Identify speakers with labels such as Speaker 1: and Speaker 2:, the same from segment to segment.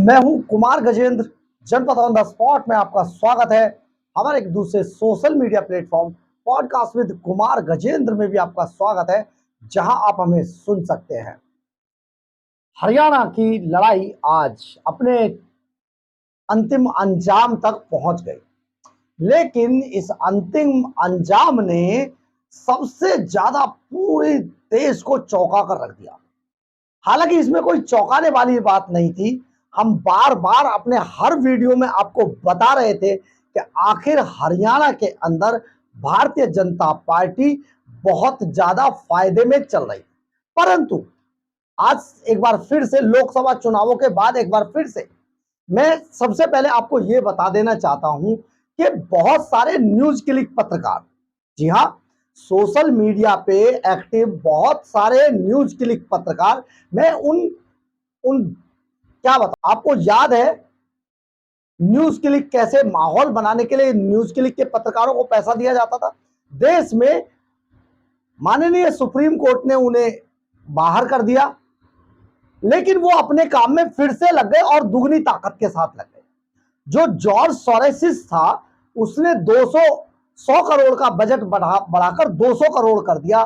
Speaker 1: मैं हूं कुमार गजेंद्र। जनपद ऑन द स्पॉट में आपका स्वागत है। हमारे एक दूसरे social media platform podcast with Kumar Gajendra में भी आपका स्वागत है, जहां आप हमें सुन सकते हैं। हरियाणा की लड़ाई आज अपने अंतिम अंजाम तक पहुंच गई, लेकिन इस अंतिम अंजाम ने सबसे ज्यादा पूरे देश को चौंका कर रख दिया। हालांकि इसमें कोई चौंकाने वाली बात नहीं थी। हम बार बार अपने हर वीडियो में आपको बता रहे थे कि आखिर हरियाणा के अंदर भारतीय जनता पार्टी बहुत ज्यादा फायदे में चल रही। परंतु आज एक बार फिर से लोकसभा चुनावों के बाद एक बार फिर से मैं सबसे पहले आपको यह बता देना चाहता हूं कि बहुत सारे न्यूज क्लिक पत्रकार, जी हां, सोशल मीडिया पे एक्टिव बहुत सारे न्यूज क्लिक पत्रकार, मैं उन उन क्या बता, आपको याद है न्यूज क्लिक कैसे माहौल बनाने के लिए न्यूज क्लिक के पत्रकारों को पैसा दिया जाता था। देश में माननीय सुप्रीम कोर्ट ने उन्हें बाहर कर दिया, लेकिन वो अपने काम में फिर से लग गए और दुगनी ताकत के साथ लग गए। जो जॉर्ज सोरोस था, उसने 100 करोड़ का बजट बढ़ाकर 200 करोड़ कर दिया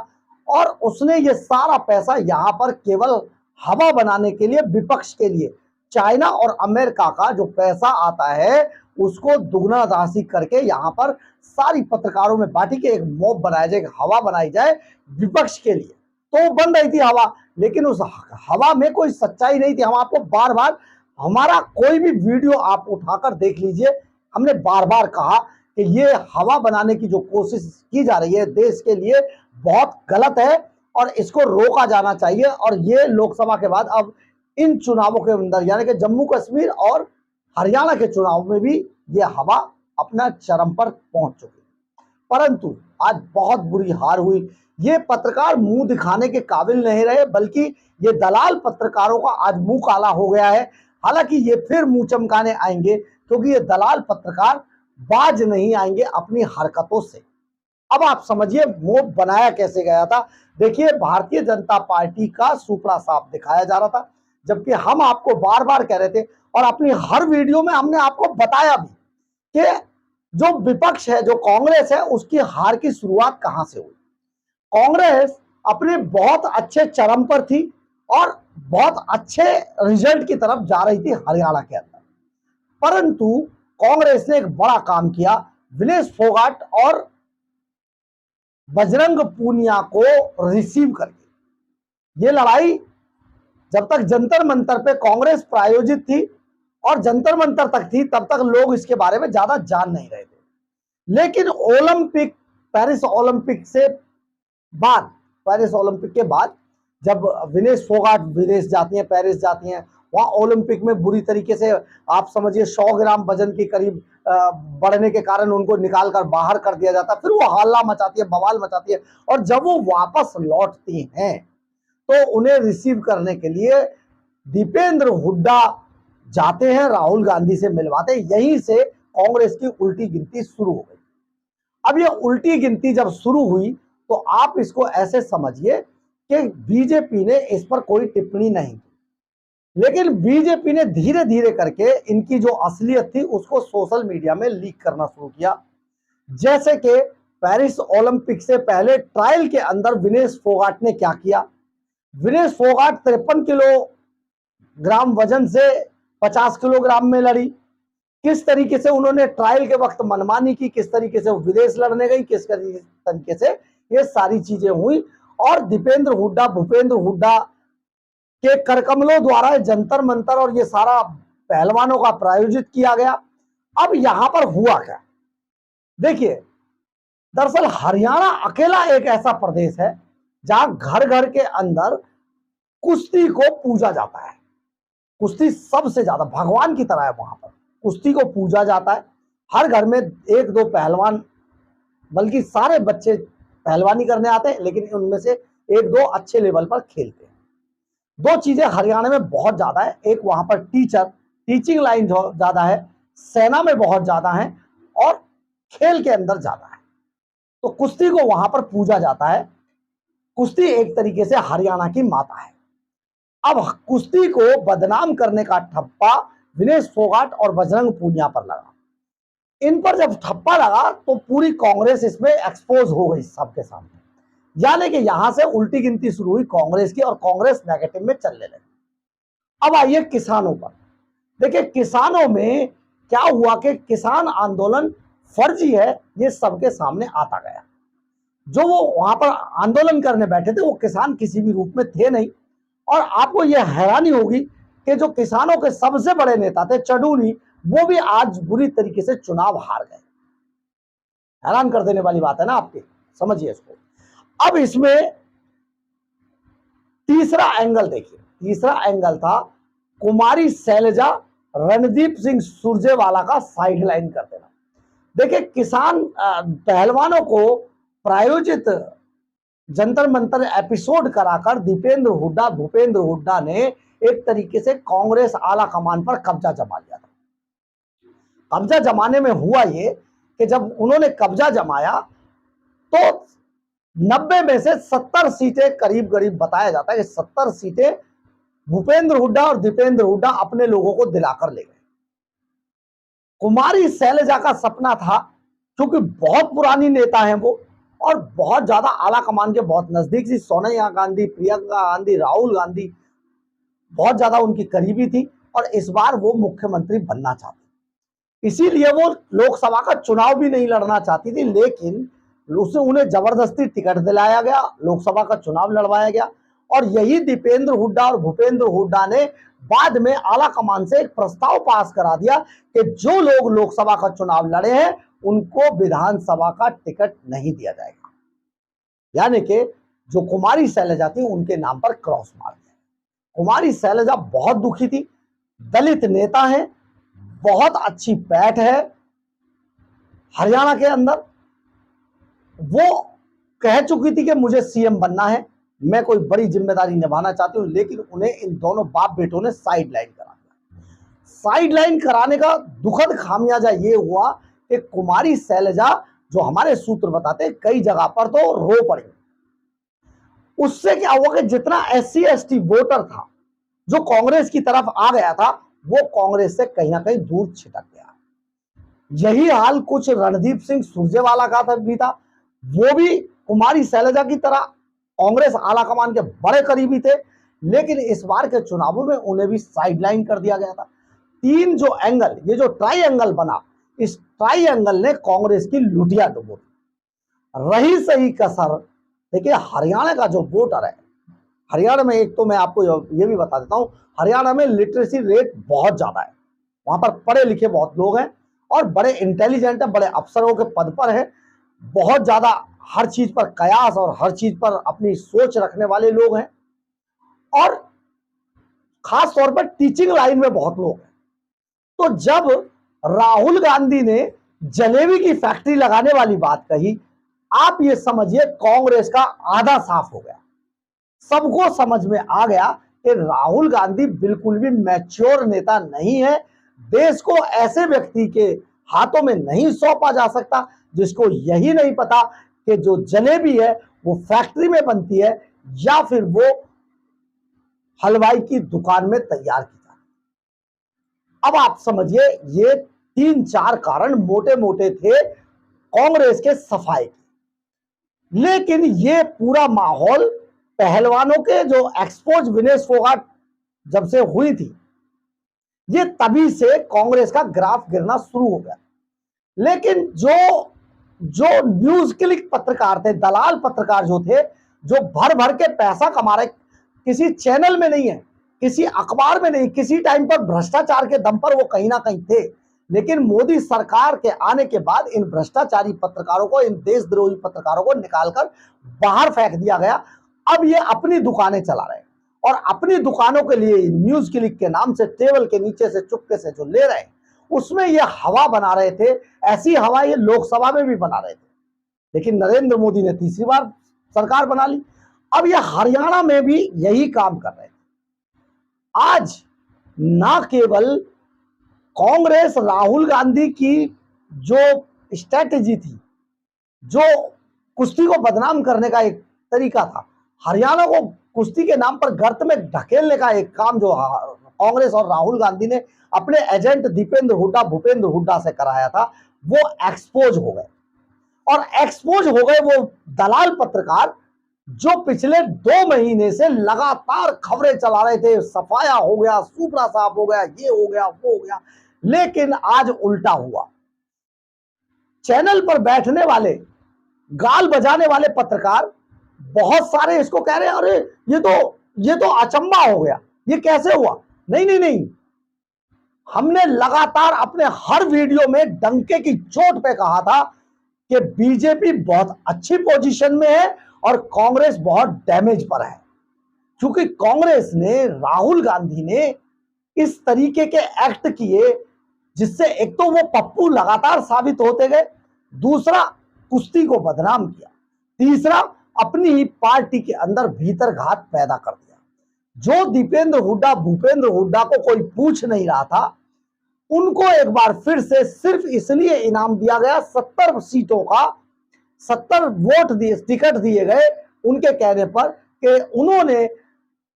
Speaker 1: और उसने ये सारा पैसा यहां पर केवल हवा बनाने के लिए, विपक्ष के लिए, चाइना और अमेरिका का जो पैसा आता है उसको दुगना राशि करके यहां पर सारी पत्रकारों में बांटी के एक मॉब बनाया जाए, हवा बनाई जाए विपक्ष के लिए। तो बन रही थी हवा, लेकिन उस हवा में कोई सच्चाई नहीं थी। हम आपको बार बार, हमारा कोई भी वीडियो आप उठाकर देख लीजिए, हमने बार बार कहा कि ये हवा बनाने की जो कोशिश की जा रही है देश के लिए बहुत गलत है और इसको रोका जाना चाहिए। और ये लोकसभा के बाद अब इन चुनावों के अंदर, यानी कि जम्मू कश्मीर और हरियाणा के चुनाव में भी ये हवा अपना चरम पर पहुंच चुकी। परंतु आज बहुत बुरी हार हुई। ये पत्रकार मुंह दिखाने के काबिल नहीं रहे, बल्कि ये दलाल पत्रकारों का आज मुंह काला हो गया है। हालांकि ये फिर मुंह चमकाने आएंगे, क्योंकि ये दलाल पत्रकार बाज नहीं आएंगे अपनी हरकतों से। अब आप समझिए मोब बनाया कैसे गया था। देखिए, भारतीय जनता पार्टी का सुपड़ा साफ दिखाया जा रहा था, जबकि हम आपको बार बार कह रहे थे और अपनी हर वीडियो में हमने आपको बताया भी कि जो विपक्ष है, जो कांग्रेस है, उसकी हार की शुरुआत कहां से हुई। कांग्रेस अपने बहुत अच्छे चरम पर थी और बहुत अच्छे रिजल्ट की तरफ जा रही थी हरियाणा के अंदर। परंतु कांग्रेस ने एक बड़ा काम किया, विनेश फोगाट और बजरंग पूनिया को रिसीव करके। ये लड़ाई जब तक जंतर मंतर पे कांग्रेस प्रायोजित थी और जंतर मंतर तक थी, तब तक लोग इसके बारे में ज्यादा जान नहीं रहे थे। लेकिन ओलंपिक, पेरिस ओलंपिक से बाद, पेरिस ओलंपिक के बाद जब विनेश फोगाट विदेश जाती हैं, पेरिस जाती हैं, वहां ओलंपिक में बुरी तरीके से, आप समझिए 100 ग्राम वजन के करीब बढ़ने के कारण उनको निकालकर बाहर कर दिया जाता है। फिर वो हल्ला मचाती है, बवाल मचाती है, और जब वो वापस लौटती हैं तो उन्हें रिसीव करने के लिए दीपेंद्र हुड्डा जाते हैं, राहुल गांधी से मिलवाते हैं। यहीं से कांग्रेस की उल्टी गिनती शुरू हो गई। अब ये उल्टी गिनती जब शुरू हुई तो आप इसको ऐसे समझिए कि बीजेपी ने इस पर कोई टिप्पणी नहीं की, लेकिन बीजेपी ने धीरे धीरे करके इनकी जो असलियत थी उसको सोशल मीडिया में लीक करना शुरू किया। जैसे कि पेरिस ओलंपिक से पहले ट्रायल के अंदर विनेश फोगाट ने क्या किया। विनेश फोगाट 53 किलोग्राम वजन से 50 किलोग्राम में लड़ी। किस तरीके से उन्होंने ट्रायल के वक्त मनमानी की, किस तरीके से विदेश लड़ने गई, किस तरीके से ये सारी चीजें हुई। और दीपेंद्र हुड्डा, भूपेंद्र हुड्डा के करकमलों द्वारा जंतर मंतर और ये सारा पहलवानों का प्रायोजित किया गया। अब यहां पर हुआ क्या, देखिए, दरअसल हरियाणा अकेला एक ऐसा प्रदेश है जहां घर घर के अंदर कुश्ती को पूजा जाता है। कुश्ती सबसे ज्यादा भगवान की तरह है, वहां पर कुश्ती को पूजा जाता है। हर घर में एक दो पहलवान, बल्कि सारे बच्चे पहलवानी करने आते हैं, लेकिन उनमें से एक दो अच्छे लेवल पर खेलते हैं। दो चीजें हरियाणा में बहुत ज्यादा है, एक वहां पर टीचिंग लाइन ज्यादा है, सेना में बहुत ज्यादा है, और खेल के अंदर ज्यादा है। तो कुश्ती को वहां पर पूजा जाता है। कुश्ती एक तरीके से हरियाणा की माता है। अब कुश्ती को बदनाम करने का ठप्पा विनेश फोगाट और बजरंग पूनिया पर लगा। इन पर जब ठप्पा लगा तो पूरी कांग्रेस इसमें एक्सपोज हो गई सबके सामने, यानी कि यहां से उल्टी गिनती शुरू हुई कांग्रेस की और कांग्रेस नेगेटिव में चलने लगी। अब आइए किसानों पर। देखिए किसानों में क्या हुआ कि किसान आंदोलन फर्जी है ये सबके सामने आता गया। जो वो वहां पर आंदोलन करने बैठे थे वो किसान किसी भी रूप में थे नहीं, और आपको यह हैरानी होगी कि जो किसानों के सबसे बड़े नेता थे चडूनी, वो भी आज बुरी तरीके से चुनाव हार गए। हैरान कर देने वाली बात है ना आपके, समझिए इसको। अब इसमें तीसरा एंगल देखिए, तीसरा एंगल था कुमारी शैलजा रणदीप सिंह सुरजेवाला का साइडलाइन कर देना। देखिए किसान पहलवानों को प्रायोजित जंतर मंतर एपिसोड कराकर भूपेंद्र हुड्डा ने एक तरीके से कांग्रेस आला कमान पर कब्जा जमा लिया था। कब्जा जमाने में हुआ ये कि जब उन्होंने कब्जा जमाया तो 90 में से 70 सीटें करीब करीब बताया जाता है कि 70 सीटें भूपेंद्र हुड्डा और दीपेंद्र हुड्डा अपने लोगों को दिलाकर ले गए। कुमारी शैलजा का सपना था, क्योंकि बहुत पुरानी नेता हैं वो और बहुत ज्यादा आला कमान के बहुत नजदीक थी, सोनिया गांधी, प्रियंका गांधी, राहुल गांधी बहुत ज्यादा उनकी करीबी थी, और इस बार वो मुख्यमंत्री बनना चाहती, इसीलिए वो लोकसभा का चुनाव भी नहीं लड़ना चाहती थी, लेकिन उन्हें जबरदस्ती टिकट दिलाया गया, लोकसभा का चुनाव लड़वाया गया। और यही दीपेंद्र हुड्डा और भूपेंद्र हुड्डा ने बाद में आला कमान से एक प्रस्ताव पास करा दिया कि जो लोग लोकसभा का चुनाव लड़े हैं उनको विधानसभा का टिकट नहीं दिया जाएगा, यानी कि जो कुमारी शैलजा थी उनके नाम पर क्रॉस मार दिया। कुमारी शैलजा बहुत दुखी थी, दलित नेता है, बहुत अच्छी पैठ है हरियाणा के अंदर, वो कह चुकी थी कि मुझे सीएम बनना है, मैं कोई बड़ी जिम्मेदारी निभाना चाहती हूं, लेकिन उन्हें इन दोनों बाप बेटों ने साइडलाइन करा दिया। साइडलाइन कराने का दुखद खामियाजा ये हुआ कि कुमारी शैलजा, जो हमारे सूत्र बताते हैं, कई जगह पर तो रो पड़ी। उससे क्या हुआ कि जितना SC ST वोटर था जो कांग्रेस की तरफ आ गया था, वो कांग्रेस से कहीं ना कहीं दूर छिटक गया। यही हाल कुछ रणदीप सिंह सुरजेवाला का भी था, वो भी कुमारी शैलजा की तरह कांग्रेस आला कमान के बड़े करीबी थे, लेकिन इस बार के चुनावों में उन्हें भी साइडलाइन कर दिया गया था। तीन जो एंगल, ये जो ट्राइएंगल बना, इस ट्राइएंगल ने कांग्रेस की लुटिया डुबो दी। रही सही कसर, देखिए हरियाणा का जो वोटर है, हरियाणा में एक तो मैं आपको ये भी बता देता हूं, हरियाणा में लिटरेसी रेट बहुत ज्यादा है, वहां पर पढ़े लिखे बहुत लोग हैं और बड़े इंटेलिजेंट है, बड़े अफसरों के पद पर है, बहुत ज्यादा हर चीज पर कयास और हर चीज पर अपनी सोच रखने वाले लोग हैं, और खास तौर पर टीचिंग लाइन में बहुत लोग हैं। तो जब राहुल गांधी ने जलेबी की फैक्ट्री लगाने वाली बात कही, आप ये समझिए कांग्रेस का आधा साफ हो गया। सबको समझ में आ गया कि राहुल गांधी बिल्कुल भी मैच्योर नेता नहीं है, देश को ऐसे व्यक्ति के हाथों में नहीं सौंपा जा सकता जिसको यही नहीं पता कि जो जलेबी है वो फैक्ट्री में बनती है या फिर वो हलवाई की दुकान में तैयार की जाती है। अब आप समझिए, ये 3-4 कारण मोटे मोटे थे कांग्रेस के सफाई के, लेकिन ये पूरा माहौल पहलवानों के जो एक्सपोज विनेश फोगाट जब से हुई थी, ये तभी से कांग्रेस का ग्राफ गिरना शुरू हो गया। लेकिन जो न्यूज क्लिक पत्रकार थे, दलाल पत्रकार जो थे, जो भर भर के पैसा कमा रहे, किसी चैनल में नहीं है, किसी अखबार में नहीं, किसी टाइम पर भ्रष्टाचार के दम पर वो कहीं ना कहीं थे, लेकिन मोदी सरकार के आने के बाद इन भ्रष्टाचारी पत्रकारों को, इन देशद्रोही पत्रकारों को निकालकर बाहर फेंक दिया गया। अब ये अपनी दुकानें चला रहे हैं और अपनी दुकानों के लिए न्यूज क्लिक के नाम से टेबल के नीचे से चुपके से जो ले रहे हैं, उसमें ये हवा बना रहे थे। ऐसी हवा ये लोकसभा में भी बना रहे थे, लेकिन नरेंद्र मोदी ने तीसरी बार सरकार बना ली। अब ये हरियाणा में भी यही काम कर रहे थे। आज ना केवल कांग्रेस राहुल गांधी की जो स्ट्रैटेजी थी, जो कुश्ती को बदनाम करने का एक तरीका था, हरियाणा को कुश्ती के नाम पर गर्त में ढकेलने का एक काम जो कांग्रेस और राहुल गांधी ने अपने एजेंट दीपेंद्र हुड्डा भूपेंद्र हुड्डा से कराया था, वो एक्सपोज हो गए। और एक्सपोज हो गए वो दलाल पत्रकार जो पिछले 2 महीने से लगातार खबरें चला रहे थे, सफाया हो गया, सुपड़ा साफ हो गया, ये हो गया, वो हो गया। लेकिन आज उल्टा हुआ। चैनल पर बैठने वाले, गाल बजाने वाले पत्रकार बहुत सारे इसको कह रहे हैं, अरे ये तो अचंभा हो गया, ये कैसे हुआ। नहीं नहीं नहीं, हमने लगातार अपने हर वीडियो में डंके की चोट पे कहा था कि बीजेपी बहुत अच्छी पोजीशन में है और कांग्रेस बहुत डैमेज पर है। क्योंकि कांग्रेस ने, राहुल गांधी ने इस तरीके के एक्ट किए जिससे एक तो वो पप्पू लगातार साबित होते गए, दूसरा कुश्ती को बदनाम किया, तीसरा अपनी ही पार्टी के अंदर भीतर घात पैदा कर दिया। जो दीपेंद्र हुड्डा भूपेंद्र हुड्डा को कोई पूछ नहीं रहा था, उनको एक बार फिर से सिर्फ इसलिए इनाम दिया गया, 70 सीटों का 70 वोट दिए, टिकट दिए गए उनके कहने पर कि उन्होंने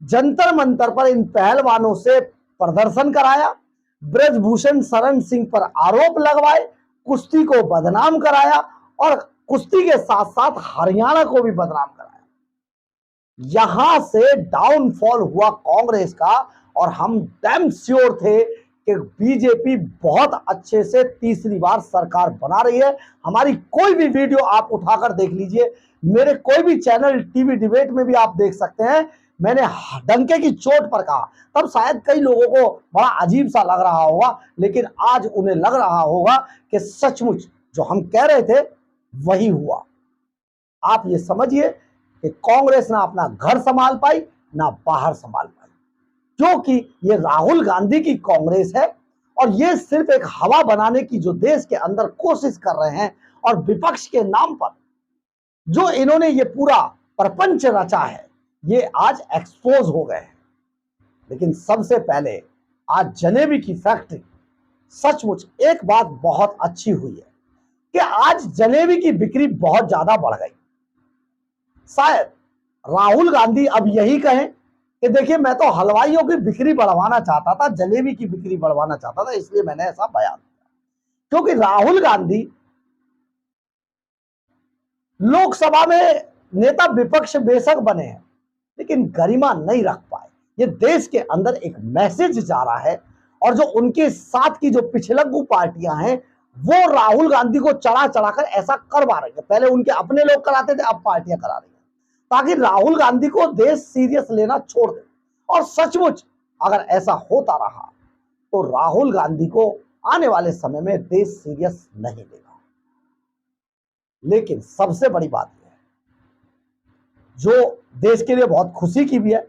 Speaker 1: जंतर मंतर पर इन पहलवानों से प्रदर्शन कराया, ब्रजभूषण शरण सिंह पर आरोप लगवाए, कुश्ती को बदनाम कराया और कुश्ती के साथ साथ हरियाणा को भी बदनाम कराया। यहां से डाउनफॉल हुआ कांग्रेस का और हम डैम श्योर थे कि बीजेपी बहुत अच्छे से तीसरी बार सरकार बना रही है। हमारी कोई भी वीडियो आप उठाकर देख लीजिए, मेरे कोई भी चैनल टीवी डिबेट में भी आप देख सकते हैं, मैंने डंके की चोट पर कहा। तब शायद कई लोगों को बड़ा अजीब सा लग रहा होगा, लेकिन आज उन्हें लग रहा होगा कि सचमुच जो हम कह रहे थे वही हुआ। आप ये समझिए कि कांग्रेस ना अपना घर संभाल पाई ना बाहर संभाल पाई, क्योंकि ये राहुल गांधी की कांग्रेस है और ये सिर्फ एक हवा बनाने की जो देश के अंदर कोशिश कर रहे हैं और विपक्ष के नाम पर जो इन्होंने ये पूरा प्रपंच रचा है, ये आज एक्सपोज हो गए हैं। लेकिन सबसे पहले आज जलेबी की फैक्ट्री, सचमुच एक बात बहुत अच्छी हुई है कि आज जलेबी की बिक्री बहुत ज्यादा बढ़ गई। शायद राहुल गांधी अब यही कहें कि देखिए मैं तो हलवाइयों की बिक्री बढ़वाना चाहता था, जलेबी की बिक्री बढ़वाना चाहता था, इसलिए मैंने ऐसा बयान दिया। क्योंकि राहुल गांधी लोकसभा में नेता विपक्ष बेशक बने हैं, लेकिन गरिमा नहीं रख पाए। ये देश के अंदर एक मैसेज जा रहा है और जो उनके साथ की जो पिछलग्गू पार्टियां हैं वो राहुल गांधी को चढ़ा चढ़ाकर ऐसा करवा रही है। पहले उनके अपने लोग कराते थे, अब पार्टियां करा रही है, ताकि राहुल गांधी को देश सीरियस लेना छोड़ दे। और सचमुच अगर ऐसा होता रहा तो राहुल गांधी को आने वाले समय में देश सीरियस नहीं लेगा। लेकिन सबसे बड़ी बात यह है, जो देश के लिए बहुत खुशी की भी है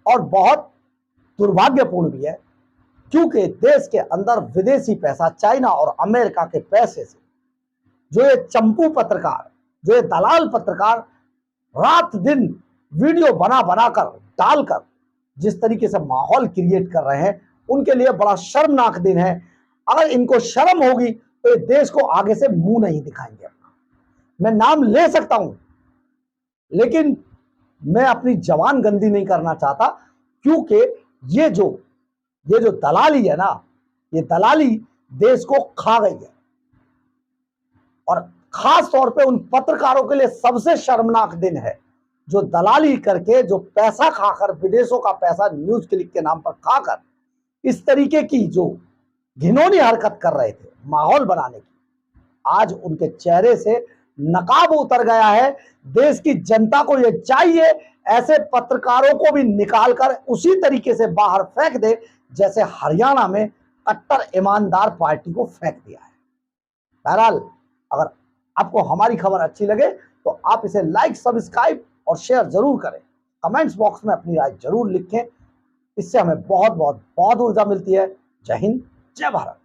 Speaker 1: और बहुत दुर्भाग्यपूर्ण भी है, क्योंकि देश के अंदर विदेशी पैसा, चाइना और अमेरिका के पैसे से जो ये चंपू पत्रकार, जो ये दलाल पत्रकार रात दिन वीडियो बना बनाकर डालकर जिस तरीके से माहौल क्रिएट कर रहे हैं, उनके लिए बड़ा शर्मनाक दिन है। अगर इनको शर्म होगी तो ये देश को आगे से मुंह नहीं दिखाएंगे अपना। मैं नाम ले सकता हूं, लेकिन मैं अपनी जबान गंदी नहीं करना चाहता, क्योंकि ये जो दलाली है ना, ये दलाली देश को खा गई है। और खास तौर पे उन पत्रकारों के लिए सबसे शर्मनाक दिन है जो दलाली करके, जो पैसा खाकर, विदेशों का पैसा न्यूज क्लिक के नाम पर खाकर इस तरीके की जो घिनौनी हरकत कर रहे थे माहौल बनाने की, आज उनके चेहरे से नकाब उतर गया है। देश की जनता को यह चाहिए ऐसे पत्रकारों को भी निकालकर उसी तरीके से बाहर फेंक दे जैसे हरियाणा में कट्टर ईमानदार पार्टी को फेंक दिया है। बहरहाल, अगर आपको हमारी खबर अच्छी लगे तो आप इसे लाइक, सब्सक्राइब और शेयर जरूर करें। कमेंट्स बॉक्स में अपनी राय जरूर लिखें, इससे हमें बहुत बहुत बहुत ऊर्जा मिलती है। जय हिंद, जय भारत।